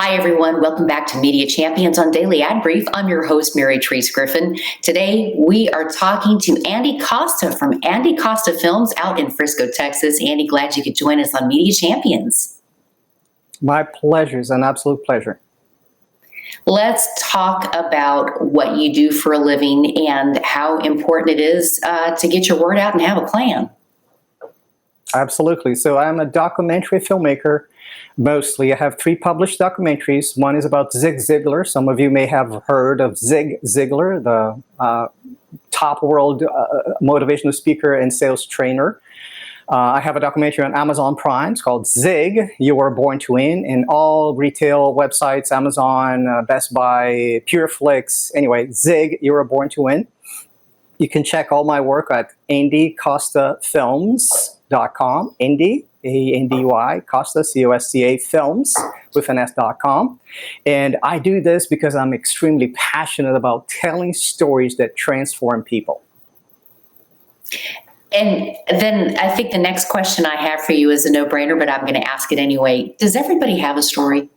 Hi, everyone. Welcome back to Media Champions on Daily Ad Brief. I'm your host, Mary Treese Griffin. Today, we are talking to Andy Costa from Andy Costa Films out in Frisco, Texas. Andy, glad you could join us on Media Champions. My pleasure. It's an absolute pleasure. Let's talk about what you do for a living and how important it is to get your word out and have a plan. Absolutely. So I'm a documentary filmmaker. Mostly, I have 3 published documentaries. One is about Zig Ziglar. Some of you may have heard of Zig Ziglar, the top world motivational speaker and sales trainer. I have a documentary on Amazon Prime. It's called Zig, You Were Born to Win, and all retail websites, Amazon, Best Buy, PureFlix. Anyway, Zig, You Were Born to Win. You can check all my work at AndyCostaFilms.com. Andy, A-N-D-Y, Costa, C-O-S-T-A, Films, with an S.com. And I do this because I'm extremely passionate about telling stories that transform people. And then I think the next question I have for you is a no-brainer, but I'm going to ask it anyway. Does everybody have a story?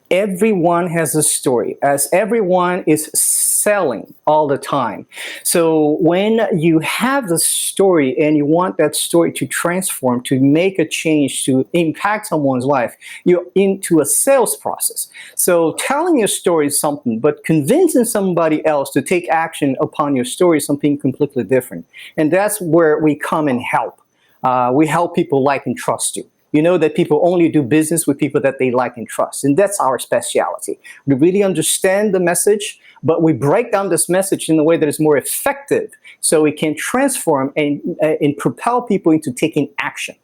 Everyone has a story, as everyone is selling all the time. So when you have the story and you want that story to transform, to make a change, to impact someone's life, you're into a sales process. So telling your story is something, but convincing somebody else to take action upon your story is something completely different. And that's where we come and help. We help people like and trust you. You know that people only do business with people that they like and trust. And that's our specialty. We really understand the message, but we break down this message in a way that is more effective so we can transform and propel people into taking action.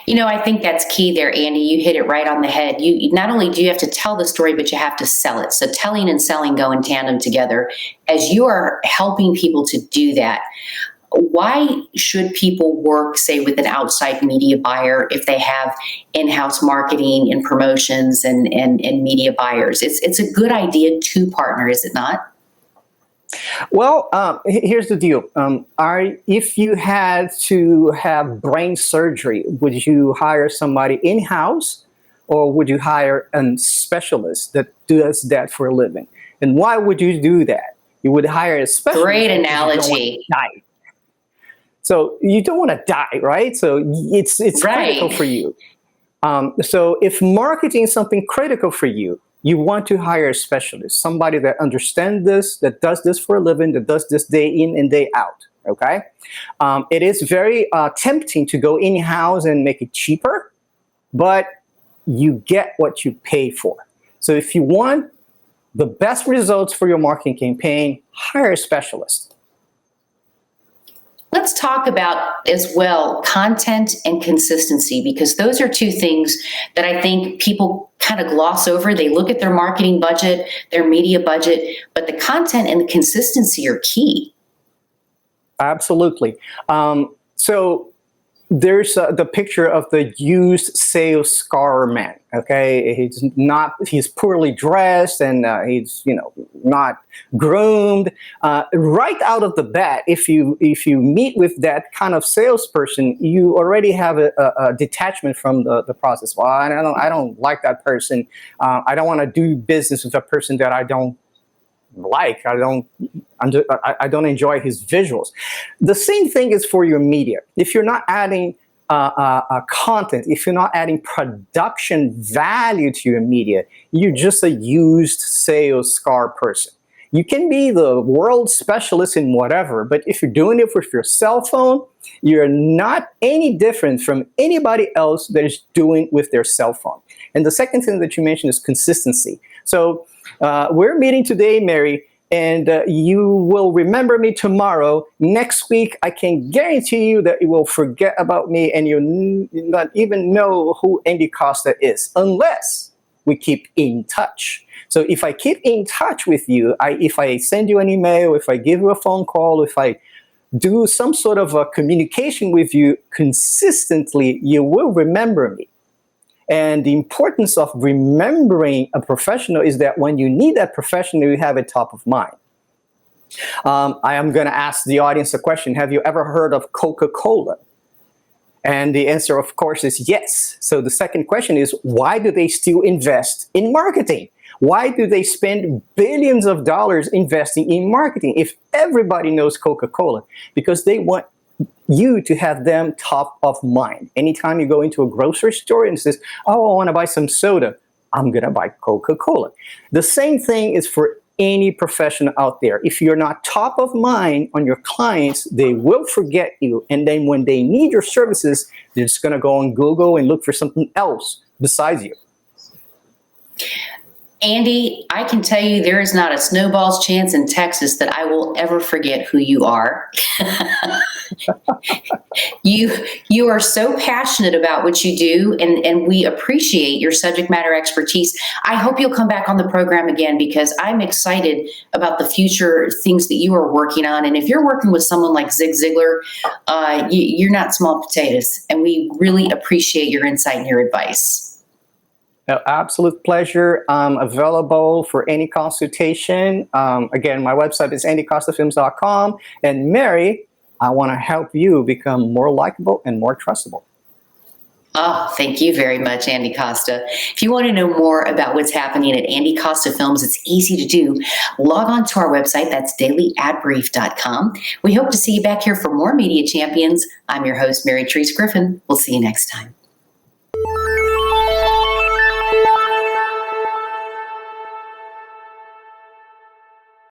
You know, I think that's key there, Andy. You hit it right on the head. You not only do you have to tell the story, but you have to sell it. So telling and selling go in tandem together. As you are helping people to do that, why should people work, say, with an outside media buyer if they have in-house marketing and promotions and media buyers? It's a good idea to partner, is it not? Well, here's the deal. If you had to have brain surgery, would you hire somebody in-house or would you hire a specialist that does that for a living? And why would you do that? You would hire a specialist. Great analogy. So you don't want to die, right? So it's right. Critical for you. So if marketing is something critical for you, you want to hire a specialist, somebody that understands this, that does this for a living, that does this day in and day out, okay? It is very tempting to go in-house and make it cheaper, but you get what you pay for. So if you want the best results for your marketing campaign, hire a specialist. Let's talk about as well content and consistency, because those are 2 things that I think people kind of gloss over. They look at their marketing budget, their media budget, but the content and the consistency are key. Absolutely. So there's the picture of the used sales scar man. Okay, he's poorly dressed and he's not groomed. Right out of the bat, if you meet with that kind of salesperson, you already have a detachment from the process. Well, I don't like that person. I don't want to do business with a person that I don't like. I don't enjoy his visuals. The same thing is for your media. If you're not adding content, if you're not adding production value to your media, you're just a used sales scar person. You can be the world specialist in whatever, but if you're doing it with your cell phone, you're not any different from anybody else that is doing with their cell phone. And the second thing that you mentioned is consistency. So we're meeting today, Mary, and you will remember me tomorrow. Next week, I can guarantee you that you will forget about me and you'll not even know who Andy Costa is, unless we keep in touch. So if I keep in touch with you, if I send you an email, if I give you a phone call, if I do some sort of a communication with you consistently, you will remember me. And the importance of remembering a professional is that when you need that professional, you have it top of mind. I am going to ask the audience a question. Have you ever heard of Coca-Cola? And the answer, of course, is yes. So the second question is, why do they still invest in marketing? Why do they spend billions of dollars investing in marketing if everybody knows Coca-Cola? Because they want you to have them top of mind. Anytime you go into a grocery store and says, oh, I want to buy some soda, I'm going to buy Coca-Cola. The same thing is for any professional out there. If you're not top of mind on your clients, they will forget you. And then when they need your services, they're just going to go on Google and look for something else besides you. Andy, I can tell you there is not a snowball's chance in Texas that I will ever forget who you are. You are so passionate about what you do, and we appreciate your subject matter expertise. I hope you'll come back on the program again, because I'm excited about the future things that you are working on. And if you're working with someone like Zig Ziglar, you're not small potatoes, and we really appreciate your insight and your advice. Absolute pleasure. I'm available for any consultation. Again, my website is andycostafilms.com. And Mary, I want to help you become more likable and more trustable. Oh, thank you very much, Andy Costa. If you want to know more about what's happening at Andy Costa Films, it's easy to do. Log on to our website. That's dailyadbrief.com. We hope to see you back here for more Media Champions. I'm your host, Mary Therese Griffin. We'll see you next time.